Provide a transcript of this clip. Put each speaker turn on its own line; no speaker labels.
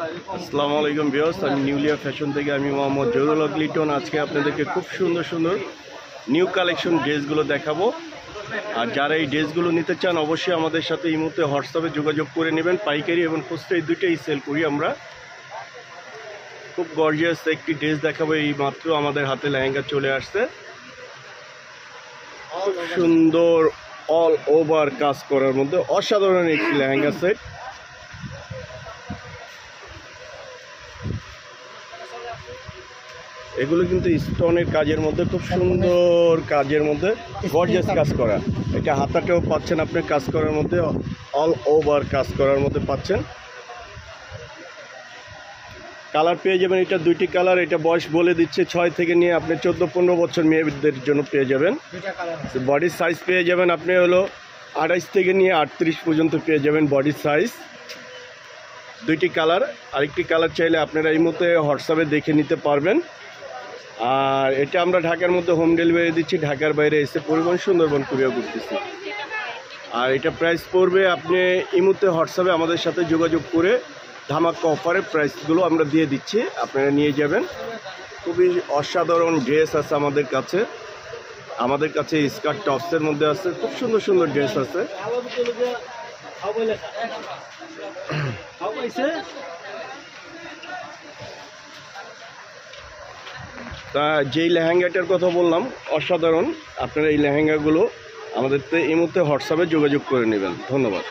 আসসালামু আলাইকুম ভিউয়ার্স, আমি নিউলিয়া ফ্যাশন থেকে আমি মোহাম্মদ জহুরুল হক লিটন। আজকে আপনাদেরকে খুব সুন্দর সুন্দর নিউ কালেকশন ড্রেসগুলো দেখাবো। আর যারা এই ড্রেসগুলো নিতে চান অবশ্যই আমাদের সাথে এই মুহূর্তে হোয়াটসঅ্যাপে যোগাযোগ করে নেবেন। পাইকারি এবং খুচরা এই দুটোই সেল করি আমরা। খুব গর্জিয়াস একটি ড্রেস দেখাবো। এই মাত্র আমাদের হাতে লেহেঙ্গা চলে আসছে, সুন্দর অল ওভার কাজ করার মধ্যে অসাধারণ একটি লেহেঙ্গা সেট। এগুলো কিন্তু স্টোনের কাজের মধ্যে, খুব সুন্দর কাজের মধ্যে গর্জিয়াস কাজ করা। এটা হাতাটাও পাচ্ছেন আপনি কাজ করার মধ্যে, অল ওভার কাজ করার মধ্যে পাচ্ছেন। কালার পেয়ে যাবেন, এটা দুইটি কালার। এটা বয়স বলে দিচ্ছে 6 থেকে নিয়ে আপনি 14-15 বছর মেয়েদের জন্য পেয়ে যাবেন। বডির সাইজ পেয়ে যাবেন আপনি হলো 28 থেকে নিয়ে 38 পর্যন্ত পেয়ে যাবেন বডির সাইজ। দুইটি কালার। আরেকটি কালার চাইলে আপনারা এই মুহূর্তে হোয়াটসঅ্যাপে দেখে নিতে পারবেন। আর এটা আমরা ঢাকার মধ্যে হোম ডেলিভারি দিচ্ছি, ঢাকার বাইরে এসে পরিবহন সুন্দরবন কুরিয়ার করতেছি। আর এটা প্রাইস পড়বে, আপনি এই মুহূর্তে হোয়াটসঅ্যাপে আমাদের সাথে যোগাযোগ করে ধামাকা অফারে প্রাইসগুলো আমরা দিয়ে দিচ্ছি, আপনারা নিয়ে যাবেন। খুবই অসাধারণ ড্রেস আছে আমাদের কাছে। আমাদের কাছে স্কার্ট টপসের মধ্যে আছে, খুব সুন্দর সুন্দর ড্রেস আছে। তা যেই লেহেঙ্গাটার কথা বললাম অসাধারণ, আপনারা এই লেহেঙ্গাগুলো আমাদের এই মুহূর্তে হোয়াটসঅ্যাপে যোগাযোগ করে নেবেন। ধন্যবাদ।